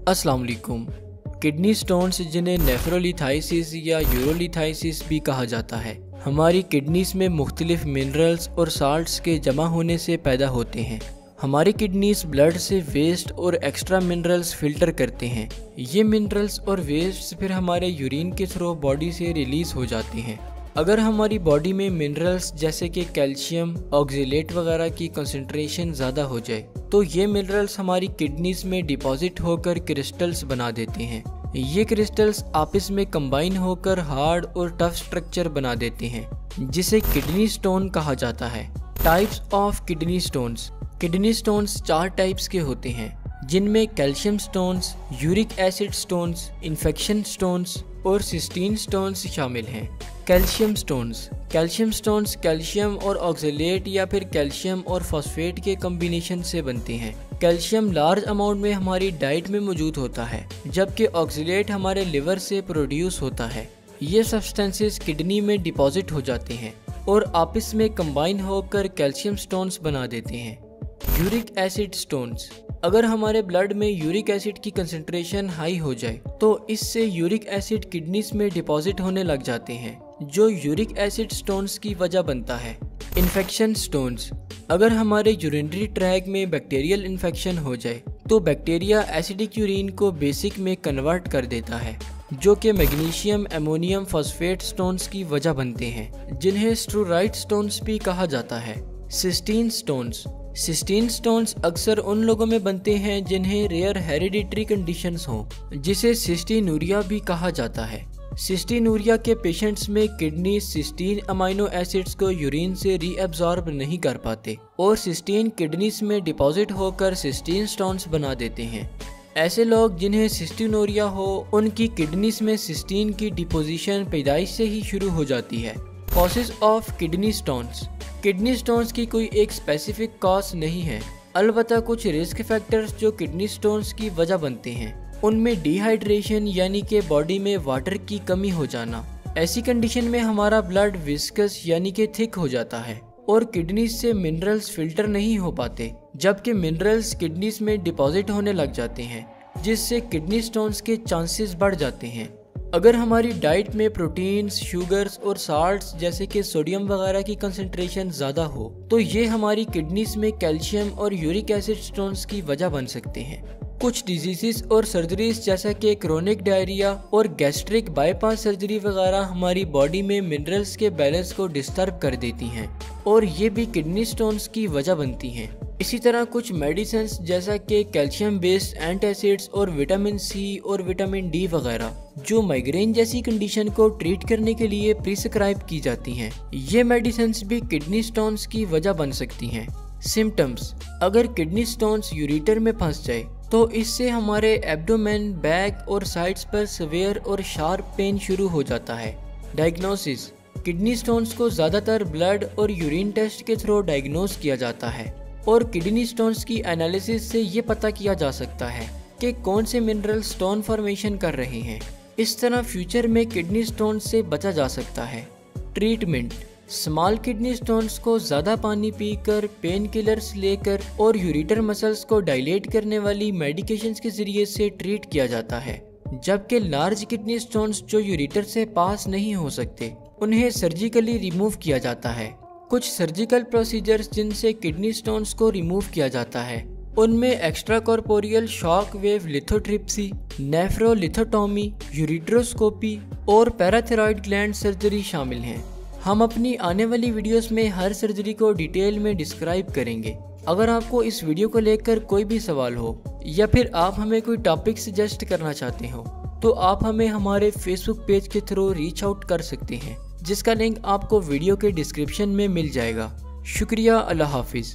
अस्सलाम वालेकुम। Kidney stones, जिन्हें नेफ्रोलिथाइसिस या यूरोलिथाइसिस भी कहा जाता है, हमारी किडनीज में मुख्तलिफ मिनरल्स और साल्ट्स के जमा होने से पैदा होते हैं। हमारी किडनीज ब्लड से वेस्ट और एक्स्ट्रा मिनरल्स फिल्टर करते हैं। ये मिनरल्स और वेस्ट फिर हमारे यूरिन के थ्रू बॉडी से रिलीज हो जाते हैं। अगर हमारी बॉडी में मिनरल्स जैसे कि कैल्शियम, ऑक्जेलेट वगैरह की कंसंट्रेशन ज़्यादा हो जाए तो ये मिनरल्स हमारी किडनीज में डिपॉजिट होकर क्रिस्टल्स बना देते हैं। ये क्रिस्टल्स आपस में कंबाइन होकर हार्ड और टफ स्ट्रक्चर बना देते हैं, जिसे किडनी स्टोन कहा जाता है। Types of kidney stones. Kidney stones 4 types के होते हैं, जिनमें calcium stones, uric acid stones, infection stones और सिस्टीन स्टोन्स शामिल हैं। Calcium stones. Calcium stones calcium और ऑक्जेलेट या फिर कैल्शियम और फॉस्फेट के कॉम्बिनेशन से बनते हैं। कैल्शियम लार्ज अमाउंट में हमारी डाइट में मौजूद होता है, जबकि ऑक्जेलेट हमारे लिवर से प्रोड्यूस होता है। ये सब्सटेंसेस किडनी में डिपॉजिट हो जाते हैं और आपस में कंबाइन होकर कैल्शियम स्टोन्स बना देते हैं। Uric acid stones. अगर हमारे ब्लड में यूरिक एसिड की कंसंट्रेशन हाई हो जाए तो इससे यूरिक एसिड किडनीज में डिपॉजिट होने लग जाते हैं, जो यूरिक एसिड स्टोन्स की वजह बनता है। Infection stones. अगर हमारे यूरिनरी ट्रैक में बैक्टीरियल इन्फेक्शन हो जाए तो बैक्टीरिया एसिडिक यूरिन को बेसिक में कन्वर्ट कर देता है, जो कि मैग्नीशियम अमोनियम फॉस्फेट स्टोन्स की वजह बनते हैं, जिन्हें स्टोराइड स्टोन्स भी कहा जाता है। Cysteine stones. सिस्टीन स्टोन्स अक्सर उन लोगों में बनते हैं जिन्हें रेयर हेरिडिटरी कंडीशंस हों, जिसे सिस्टीनूरिया भी कहा जाता है। सिस्टीनूरिया के पेशेंट्स में किडनी सिस्टीन अमाइनो एसिड्स को यूरिन से रीअब्सॉर्ब नहीं कर पाते और सिस्टीन किडनीज में डिपॉजिट होकर सिस्टीन स्टोन्स बना देते हैं। ऐसे लोग जिन्हें सिस्टीनूरिया हो, उनकी किडनीज में सिस्टीन की डिपोजिशन पैदाइश से ही शुरू हो जाती है। Causes of kidney stones. Kidney stones की कोई एक स्पेसिफिक कॉज नहीं है, अलबत्ता कुछ रिस्क फैक्टर्स जो किडनी स्टोन्स की वजह बनते हैं। उनमें डिहाइड्रेशन यानी कि बॉडी में वाटर की कमी हो जाना। ऐसी कंडीशन में हमारा ब्लड विस्कस यानी कि थिक हो जाता है और किडनीज से मिनरल्स फिल्टर नहीं हो पाते, जबकि मिनरल्स किडनीज में डिपॉजिट होने लग जाते हैं, जिससे किडनी स्टोन्स के चांसेस बढ़ जाते हैं। अगर हमारी डाइट में प्रोटीन्स, शुगर्स और साल्ट्स जैसे कि सोडियम वगैरह की कंसंट्रेशन ज़्यादा हो तो ये हमारी किडनीज में कैल्शियम और यूरिक एसिड स्टोन्स की वजह बन सकते हैं। कुछ डिजीज़ और सर्जरीज जैसा कि क्रोनिक डायरिया और गैस्ट्रिक बाईपास सर्जरी वगैरह हमारी बॉडी में मिनरल्स के बैलेंस को डिस्टर्ब कर देती हैं और ये भी किडनी स्टोन्स की वजह बनती हैं। इसी तरह कुछ मेडिसिन्स जैसा कि कैल्शियम बेस्ड एंटासिड्स और विटामिन सी और विटामिन डी वगैरह, जो माइग्रेन जैसी कंडीशन को ट्रीट करने के लिए प्रिस्क्राइब की जाती हैं, ये मेडिसिन्स भी किडनी स्टोन्स की वजह बन सकती हैं। सिम्टम्स। अगर किडनी स्टोन्स यूरेटर में फंस जाए तो इससे हमारे एब्डोमेन, बैक और साइड्स पर सवेयर और शार्प पेन शुरू हो जाता है। डायग्नोसिस। किडनी स्टोन्स को ज़्यादातर ब्लड और यूरिन टेस्ट के थ्रू डायग्नोस किया जाता है और किडनी स्टोन्स की एनालिसिस से ये पता किया जा सकता है कि कौन से मिनरल स्टोन फॉर्मेशन कर रहे हैं। इस तरह फ्यूचर में किडनी स्टोन्स से बचा जा सकता है। ट्रीटमेंट। स्मॉल किडनी स्टोन्स को ज़्यादा पानी पीकर, पेन किलर्स लेकर और यूरेटर मसल्स को डायलेट करने वाली मेडिकेशंस के ज़रिए से ट्रीट किया जाता है, जबकि लार्ज किडनी स्टोन्स जो यूरेटर से पास नहीं हो सकते उन्हें सर्जिकली रिमूव किया जाता है। कुछ सर्जिकल प्रोसीजर्स जिनसे किडनी स्टोन्स को रिमूव किया जाता है उनमें extracorporeal shock wave lithotripsy, nephrolithotomy, ureteroscopy और पैराथायरॉयड ग्लैंड सर्जरी शामिल हैं। हम अपनी आने वाली वीडियोस में हर सर्जरी को डिटेल में डिस्क्राइब करेंगे। अगर आपको इस वीडियो को लेकर कोई भी सवाल हो या फिर आप हमें कोई टॉपिक सजेस्ट करना चाहते हो तो आप हमें हमारे फेसबुक पेज के थ्रू रीच आउट कर सकते हैं, जिसका लिंक आपको वीडियो के डिस्क्रिप्शन में मिल जाएगा। शुक्रिया। अल्लाह हाफिज़।